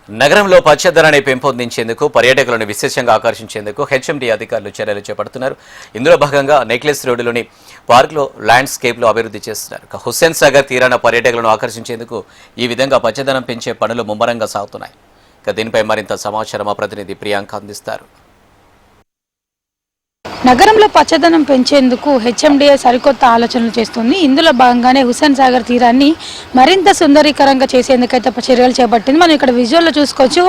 నగరంలో పచ్చదనాన్ని పెంపొందించేందుకు పర్యాటకులను విశేషంగా ఆకర్షించేందుకు హెచ్ఎండి అధికారులు చర్యలు చేపడుతున్నారు. ఇందులో భాగంగా నెక్లెస్ రోడ్డులోని పార్క్లో ల్యాండ్స్కేప్లో అభివృద్ధి చేస్తున్నారు. హుస్సేన్ సాగర్ తీరాన పర్యాటకులను ఆకర్షించేందుకు ఈ విధంగా పచ్చదనం పెంచే పనులు ముమ్మరంగా సాగుతున్నాయి. దీనిపై మరింత సమాచారం మా ప్రతినిధి ప్రియాంక అందిస్తారు. నగరంలో పచ్చదనం పెంచేందుకు హెచ్ఎండిఏ సరికొత్త ఆలోచనలు చేస్తుంది. ఇందులో భాగంగానే హుస్సేన్ సాగర్ తీరాన్ని మరింత సుందరీకరంగా చేసేందుకైతే చర్యలు చేపట్టింది. మనం ఇక్కడ విజువల్లో చూసుకోవచ్చు,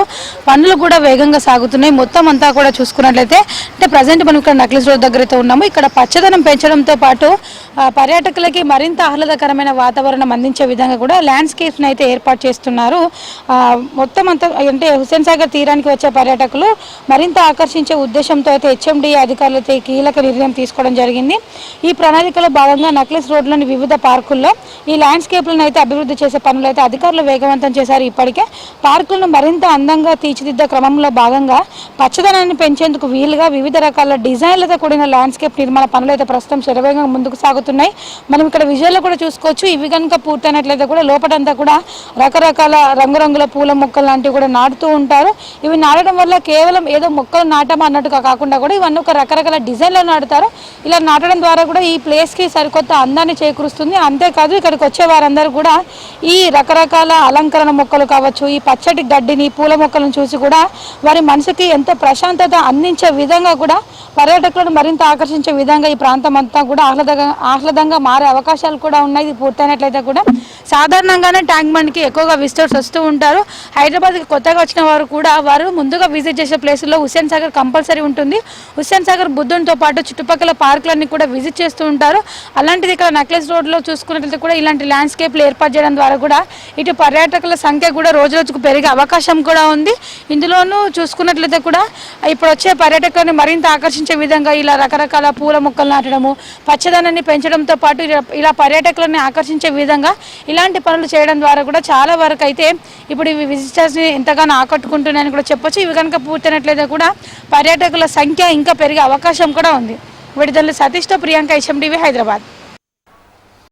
పనులు కూడా వేగంగా సాగుతున్నాయి. మొత్తం అంతా కూడా చూసుకున్నట్లయితే అంటే ప్రజెంట్ మనం ఇక్కడ నెక్లెస్ రోడ్ దగ్గర అయితే ఉన్నాము. ఇక్కడ పచ్చదనం పెంచడంతో పాటు పర్యాటకులకి మరింత ఆహ్లాదకరమైన వాతావరణం అందించే విధంగా కూడా ల్యాండ్స్కేప్స్ని అయితే ఏర్పాటు చేస్తున్నారు. మొత్తం అంతా అంటే హుస్సేన్ సాగర్ తీరానికి వచ్చే పర్యాటకులు మరింత ఆకర్షించే ఉద్దేశంతో అయితే హెచ్ఎండిఏ అధికారులు అయితే కీలక నిర్ణయం తీసుకోవడం జరిగింది. ఈ ప్రణాళికలో భాగంగా నెక్లెస్ రోడ్లోని వివిధ పార్కుల్లో ఈ ల్యాండ్స్కేప్లను అయితే అభివృద్ధి చేసే పనులు అయితే అధికారులు వేగవంతం చేశారు. ఇప్పటికే పార్కులను మరింత అందంగా తీర్చిదిద్దే క్రమంలో భాగంగా పచ్చదనాన్ని పెంచేందుకు వీలుగా వివిధ రకాల డిజైన్లతో కూడిన ల్యాండ్స్కేప్ నిర్మాణ పనులు అయితే ప్రస్తుతం శరవేగంగా ముందుకు సాగుతున్నాయి. మనం ఇక్కడ విజువల్లో కూడా చూసుకోవచ్చు. ఇవి కనుక పూర్తయినట్లయితే కూడా లోపలంతా కూడా రకరకాల రంగురంగుల పూల మొక్కలు లాంటివి కూడా నాటుతూ ఉంటారు. ఇవి నాటడం వల్ల కేవలం ఏదో మొక్కలు నాటమా అన్నట్టుగా కాకుండా కూడా ఇవన్నీ ఒక రకరకాల డిజైన్లో నాటుతారు. ఇలా నాటడం ద్వారా కూడా ఈ ప్లేస్కి సరికొత్త అందాన్ని చేకూరుస్తుంది. అంతేకాదు ఇక్కడికి వచ్చే వారందరూ కూడా ఈ రకరకాల అలంకరణ మొక్కలు కావచ్చు, ఈ పచ్చటి గడ్డిని పూల మొక్కలను చూసి కూడా వారి మనసుకి ఎంతో ప్రశాంతత అందించే విధంగా కూడా పర్యాటకులను మరింత ఆకర్షించే విధంగా ఈ ప్రాంతం అంతా కూడా ఆహ్లాదంగా మారే అవకాశాలు కూడా ఉన్నాయి. ఇది పూర్తయినట్లయితే కూడా సాధారణంగానే ట్యాంక్ బండ్కి ఎక్కువగా విజిటర్స్ వస్తూ ఉంటారు. హైదరాబాద్కి కొత్తగా వచ్చిన వారు కూడా వారు ముందుగా విజిట్ చేసే ప్లేసుల్లో హుస్సేన్ సాగర్ కంపల్సరీ ఉంటుంది. హుస్సేన్ సాగర్ బుద్ధునితో పాటు చుట్టుపక్కల పార్కులన్నీ కూడా విజిట్ చేస్తూ ఉంటారు. అలాంటిది ఇక్కడ నెక్లెస్ రోడ్లో చూసుకున్నట్లయితే కూడా ఇలాంటి ల్యాండ్స్కేప్లు ఏర్పాటు చేయడం ద్వారా కూడా ఇటు పర్యాటకుల సంఖ్య కూడా రోజు రోజుకు పెరిగే అవకాశం కూడా ఉంది. ఇందులోనూ చూసుకున్నట్లయితే కూడా ఇప్పుడు వచ్చే పర్యాటకులను మరింత ఆకర్షించే విధంగా ఇలా రకరకాల పూల మొక్కలు నాటడము, పచ్చదనాన్ని పెంచడంతో పాటు ఇలా పర్యాటకులను ఆకర్షించే విధంగా ఇలాంటి పనులు చేయడం ద్వారా కూడా చాలా వరకు అయితే ఇప్పుడు ఇవి విజిటర్స్ని ఎంతగానో ఆకట్టుకుంటున్నాయని కూడా చెప్పొచ్చు. ఇవి కనుక పూర్తయినట్లయితే కూడా పర్యాటకుల సంఖ్య ఇంకా పెరిగే అవకాశం కూడా ఉంది. విడుదల సతీష్తో ప్రియాంక, హెచ్ఎండివి, హైదరాబాద్.